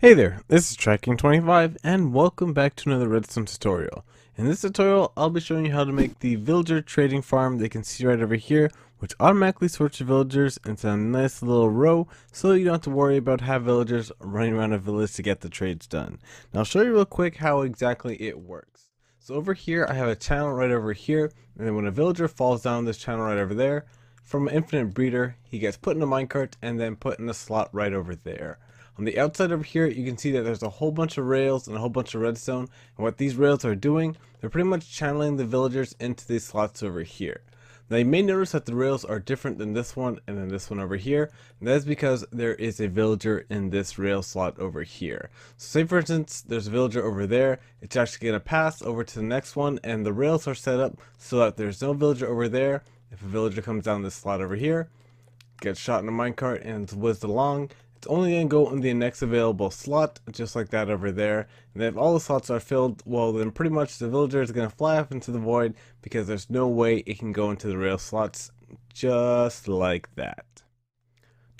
Hey there, this is Tracking25 and welcome back to another Redstone tutorial. In this tutorial, I'll be showing you how to make the villager trading farm that you can see right over here, which automatically sorts your villagers into a nice little row so you don't have to worry about having villagers running around a village to get the trades done. Now I'll show you real quick how exactly it works. So over here, I have a channel right over here, and then when a villager falls down this channel right over there, from an infinite breeder, he gets put in a minecart and then put in a slot right over there. On the outside over here, you can see that there's a whole bunch of rails and a whole bunch of redstone, and what these rails are doing, they're pretty much channeling the villagers into these slots over here. Now you may notice that the rails are different than this one and then this one over here, and that is because there is a villager in this rail slot over here. So say for instance, there's a villager over there, it's actually going to pass over to the next one, and the rails are set up so that there's no villager over there. If a villager comes down this slot over here, gets shot in a minecart and whizzed along, it's only going to go in the next available slot, just like that over there. And then if all the slots are filled, well then pretty much the villager is going to fly off into the void because there's no way it can go into the rail slots just like that.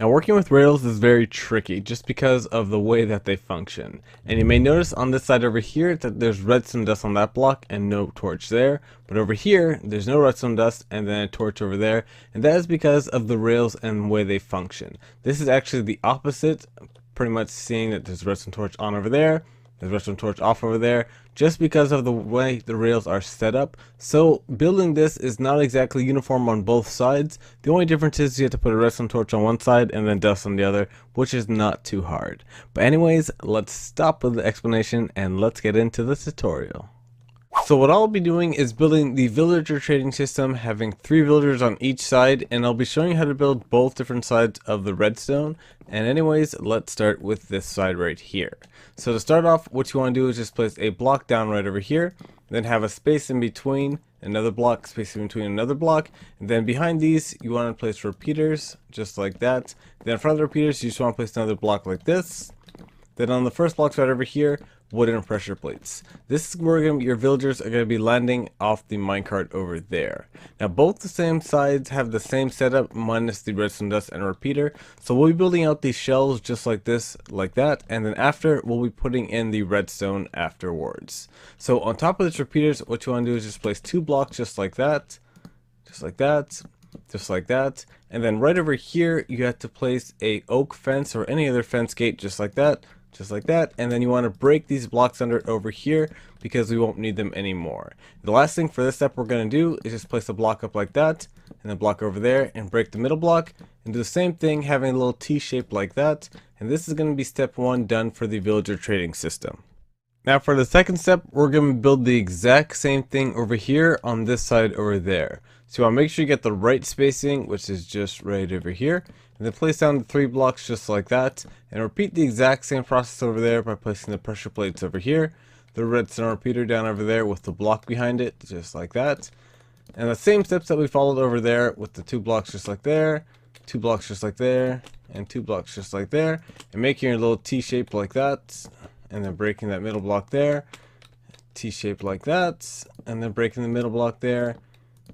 Now working with rails is very tricky just because of the way that they function. And you may notice on this side over here that there's redstone dust on that block and no torch there. But over here, there's no redstone dust and then a torch over there. And that is because of the rails and the way they function. This is actually the opposite, pretty much seeing that there's redstone torch on over there. There's redstone torch off over there, just because of the way the rails are set up. So building this is not exactly uniform on both sides. The only difference is you have to put a redstone torch on one side and then dust on the other, which is not too hard. But anyways, let's stop with the explanation and let's get into the tutorial. So what I'll be doing is building the villager trading system, having 3 villagers on each side, and I'll be showing you how to build both different sides of the redstone. And anyways, let's start with this side right here. So to start off, what you want to do is just place a block down right over here, then have a space in between, another block, space in between another block, and then behind these you want to place repeaters, just like that. Then in front of the repeaters you just want to place another block like this. Then on the first blocks right over here, wooden pressure plates. This is where your villagers are going to be landing off the minecart over there. Now both the same sides have the same setup minus the redstone dust and repeater. So we'll be building out these shells just like this, like that, and then after we'll be putting in the redstone afterwards. So on top of this repeaters, what you want to do is just place 2 blocks just like that, just like that, just like that, and then right over here you have to place a oak fence or any other fence gate just like that, and then you want to break these blocks under it over here because we won't need them anymore. The last thing for this step we're going to do is just place a block up like that and then block over there and break the middle block and do the same thing, having a little T shape like that, and this is going to be step 1 done for the villager trading system. Now for the second step, we're going to build the exact same thing over here on this side over there. So you want to make sure you get the right spacing, which is just right over here, and then place down the 3 blocks just like that, and repeat the exact same process over there by placing the pressure plates over here, the redstone repeater down over there with the block behind it, just like that, and the same steps that we followed over there with the 2 blocks just like there, 2 blocks just like there, and 2 blocks just like there, and making your little T shape like that, and then breaking that middle block there, T shape like that, and then breaking the middle block there,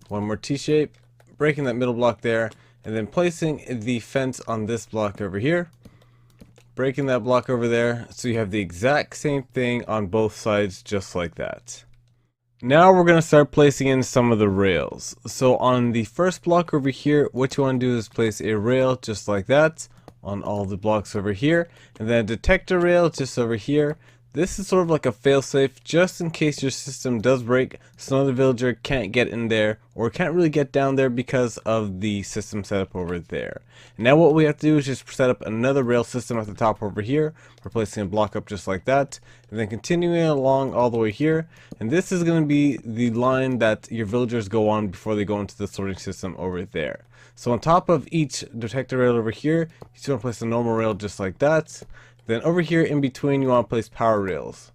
one more T shape, breaking that middle block there, and then placing the fence on this block over here, breaking that block over there, so you have the exact same thing on both sides just like that. Now we're going to start placing in some of the rails. So on the first block over here, what you want to do is place a rail just like that on all the blocks over here, and then a detector rail just over here. This is sort of like a failsafe just in case your system does break so another villager can't get in there or can't really get down there because of the system setup over there. And now what we have to do is just set up another rail system at the top over here. We're placing a block up just like that, and then continuing along all the way here. And this is going to be the line that your villagers go on before they go into the sorting system over there. So on top of each detector rail over here, you just want to place a normal rail just like that. Then over here in between you want to place power rails.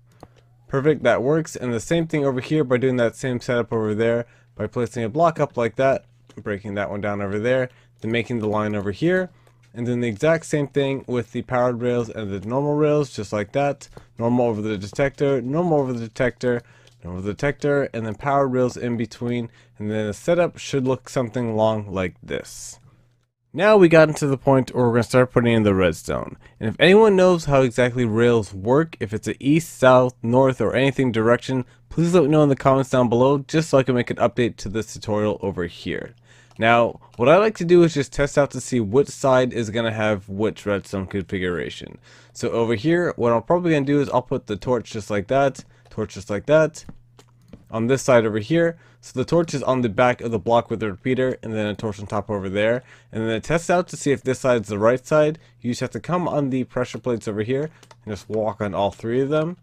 Perfect, that works. And the same thing over here by doing that same setup over there by placing a block up like that, breaking that one down over there, then making the line over here. And then the exact same thing with the powered rails and the normal rails just like that. Normal over the detector, normal over the detector, normal over the detector, and then powered rails in between. And then the setup should look something along like this. Now we got into the point where we're going to start putting in the redstone. And if anyone knows how exactly rails work, if it's an east, south, north, or anything direction, please let me know in the comments down below just so I can make an update to this tutorial over here. Now, what I like to do is just test out to see which side is going to have which redstone configuration. So over here, what I'm probably going to do is I'll put the torch just like that, torch just like that, on this side over here. So the torch is on the back of the block with the repeater, and then a torch on top over there. And then it tests out to see if this side is the right side. You just have to come on the pressure plates over here and just walk on all three of them.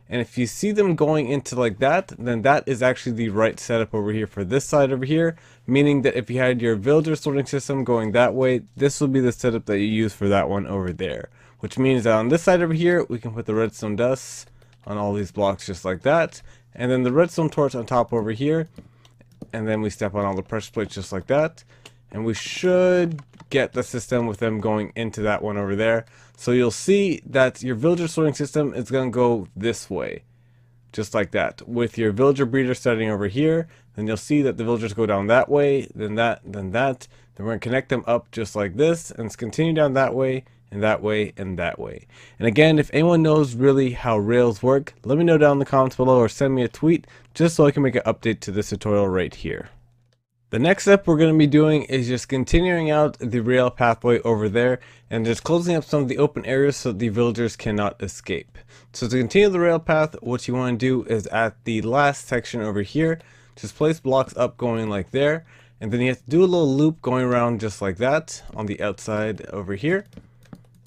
And if you see them going into like that, then that is actually the right setup over here for this side over here. Meaning that if you had your villager sorting system going that way, this will be the setup that you use for that one over there. Which means that on this side over here, we can put the redstone dust on all these blocks just like that. And then the redstone torch on top over here. And then we step on all the pressure plates just like that. And we should get the system with them going into that one over there. So you'll see that your villager sorting system is going to go this way. Just like that. With your villager breeder starting over here. Then you'll see that the villagers go down that way. Then that. Then that. Then we're going to connect them up just like this. And it's continue down that way. And that way, and that way. And again, if anyone knows really how rails work, let me know down in the comments below or send me a tweet just so I can make an update to this tutorial right here. The next step we're going to be doing is just continuing out the rail pathway over there and just closing up some of the open areas so the villagers cannot escape. So to continue the rail path, what you want to do is at the last section over here, just place blocks up going like there, and then you have to do a little loop going around just like that on the outside over here.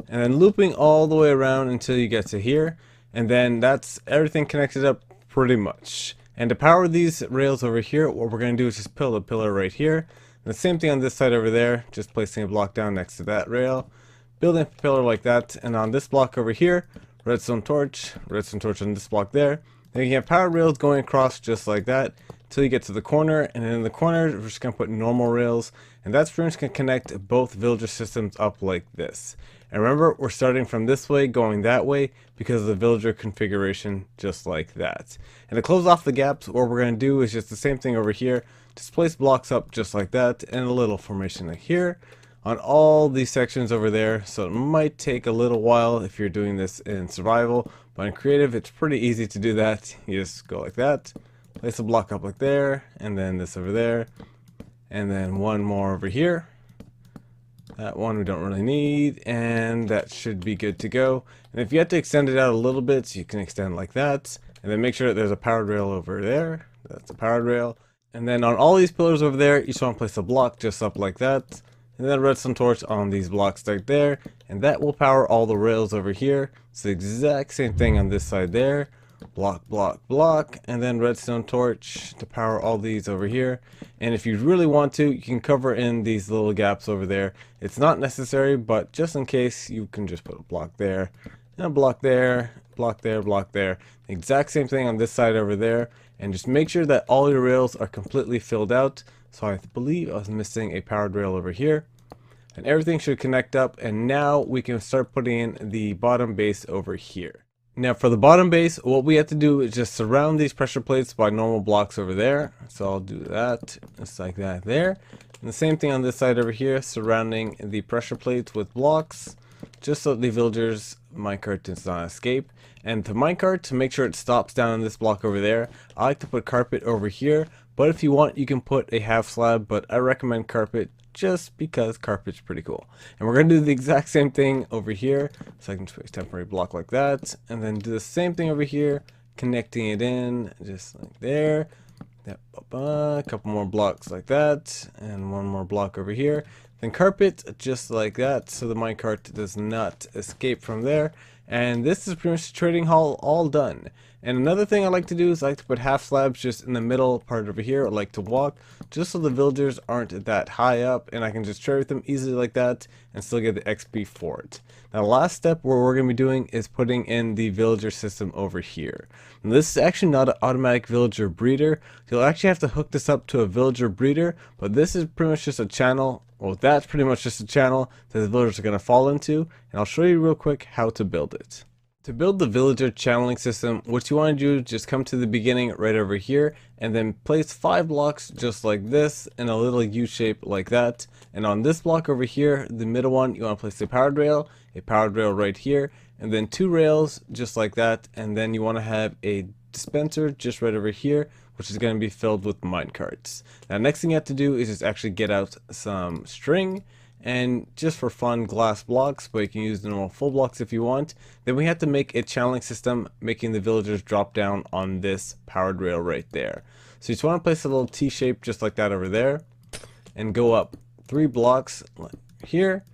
And then looping all the way around until you get to here, and then that's everything connected up pretty much. And to power these rails over here, what we're going to do is just build a pillar right here. And the same thing on this side over there, just placing a block down next to that rail, building a pillar like that. And on this block over here, redstone torch on this block there. Then you have power rails going across just like that until you get to the corner, and then in the corner we're just going to put normal rails, and that's pretty much going to connect both villager systems up like this. And remember, we're starting from this way going that way because of the villager configuration just like that. And to close off the gaps, what we're going to do is just the same thing over here, just place blocks up just like that and a little formation like here on all these sections over there. So it might take a little while if you're doing this in survival, but in creative it's pretty easy to do that. You just go like that, place a block up like there, and then this over there, and then one more over here. That one we don't really need, and that should be good to go. And if you have to extend it out a little bit, you can extend like that, and then make sure that there's a powered rail over there. That's a powered rail. And then on all these pillars over there, you just want to place a block just up like that, and then redstone torch on these blocks right there, and that will power all the rails over here. It's the exact same thing on this side there. Block, block, block, and then redstone torch to power all these over here. And if you really want to, you can cover in these little gaps over there. It's not necessary, but just in case, you can just put a block there, and a block there, block there, block there. The exact same thing on this side over there, and just make sure that all your rails are completely filled out. So I believe I was missing a powered rail over here. And everything should connect up, and now we can start putting in the bottom base over here. Now for the bottom base, what we have to do is just surround these pressure plates by normal blocks over there. So I'll do that, just like that there. And the same thing on this side over here, surrounding the pressure plates with blocks, just so the villagers' minecart does not escape. And the minecart, to make sure it stops down on this block over there, I like to put carpet over here. But if you want, you can put a half slab, but I recommend carpet just because carpet's pretty cool. And we're going to do the exact same thing over here. So I can place a temporary block like that, and then do the same thing over here, connecting it in just like there. Yep, a couple more blocks like that, and one more block over here. Then carpet just like that, so the minecart does not escape from there. And this is pretty much the trading hall all done. And another thing I like to do is I like to put half slabs just in the middle part over here. I like to walk just so the villagers aren't that high up, and I can just trade with them easily like that and still get the XP for it. Now the last step where we're going to be doing is putting in the villager system over here. Now, this is actually not an automatic villager breeder. You'll actually have to hook this up to a villager breeder, but this is pretty much just a channel. Well, that's pretty much just a channel that the villagers are going to fall into, and I'll show you real quick how to build it. To build the villager channeling system, what you want to do is just come to the beginning right over here and then place 5 blocks just like this in a little U shape like that. And on this block over here, the middle one, you want to place a powered rail right here, and then 2 rails just like that. And then you want to have a dispenser just right over here, which is going to be filled with minecarts. Now next thing you have to do is just actually get out some string, and just for fun, glass blocks, but you can use the normal full blocks if you want. Then we have to make a channeling system, making the villagers drop down on this powered rail right there. So you just want to place a little T shape just like that over there, and go up 3 blocks here.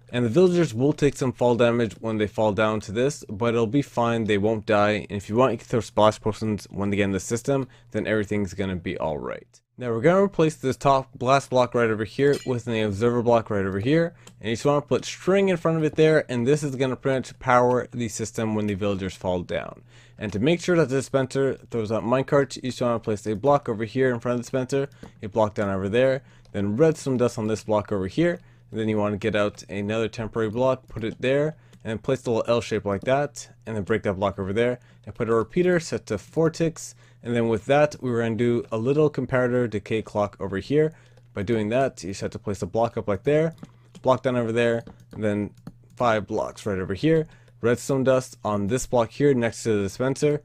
And the villagers will take some fall damage when they fall down to this, but it'll be fine, they won't die. And if you want, you can throw splash potions when they get in the system, then everything's going to be alright. Now we're going to replace this top glass block right over here with an observer block right over here. And you just want to put string in front of it there, and this is going to pretty much power the system when the villagers fall down. And to make sure that the dispenser throws out minecarts, you just want to place a block over here in front of the dispenser, a block down over there, then redstone dust on this block over here. And then you want to get out another temporary block, put it there, and then place the little L shape like that, and then break that block over there, and put a repeater set to 4 ticks. And then with that, we were going to do a little comparator decay clock over here. By doing that, you just have to place a block up like there, block down over there, and then 5 blocks right over here. Redstone dust on this block here next to the dispenser.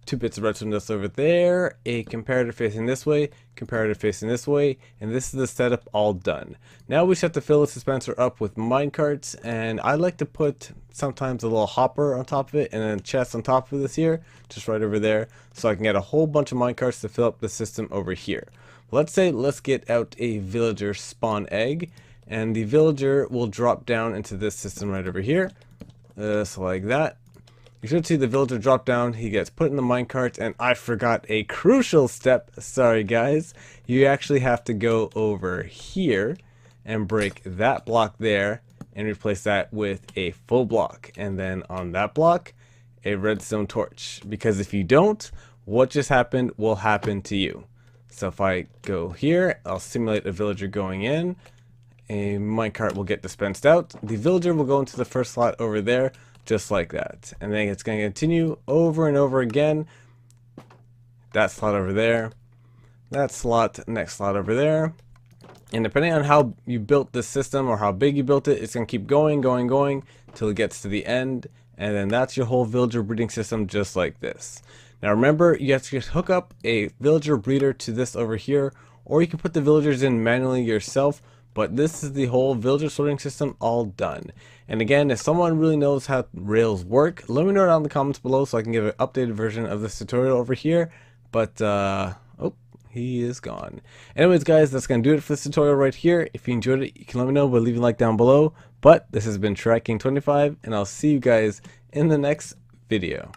2 bits of redstone dust over there, a comparator facing this way, comparator facing this way, and this is the setup all done. Now we just have to fill this dispenser up with minecarts, and I like to put sometimes a little hopper on top of it and then a chest on top of this here, just right over there, so I can get a whole bunch of minecarts to fill up the system over here. Let's get out a villager spawn egg, and the villager will drop down into this system right over here, just like that. You should see the villager drop down, he gets put in the minecart, and I forgot a crucial step, sorry guys. You actually have to go over here and break that block there and replace that with a full block. And then on that block, a redstone torch. Because if you don't, what just happened will happen to you. So if I go here, I'll simulate a villager going in. A minecart will get dispensed out. The villager will go into the first slot over there, just like that, and then it's going to continue over and over again. That slot over there, that slot, next slot over there, and depending on how you built this system or how big you built it, it's going to keep going till it gets to the end, and then that's your whole villager breeding system just like this. Now remember, you have to just hook up a villager breeder to this over here, or you can put the villagers in manually yourself. But this is the whole villager sorting system all done. And again, if someone really knows how rails work, let me know down in the comments below so I can give an updated version of this tutorial over here. But, oh, he is gone. Anyways, guys, that's going to do it for this tutorial right here. If you enjoyed it, you can let me know by leaving a like down below. But this has been Tracking 25, and I'll see you guys in the next video.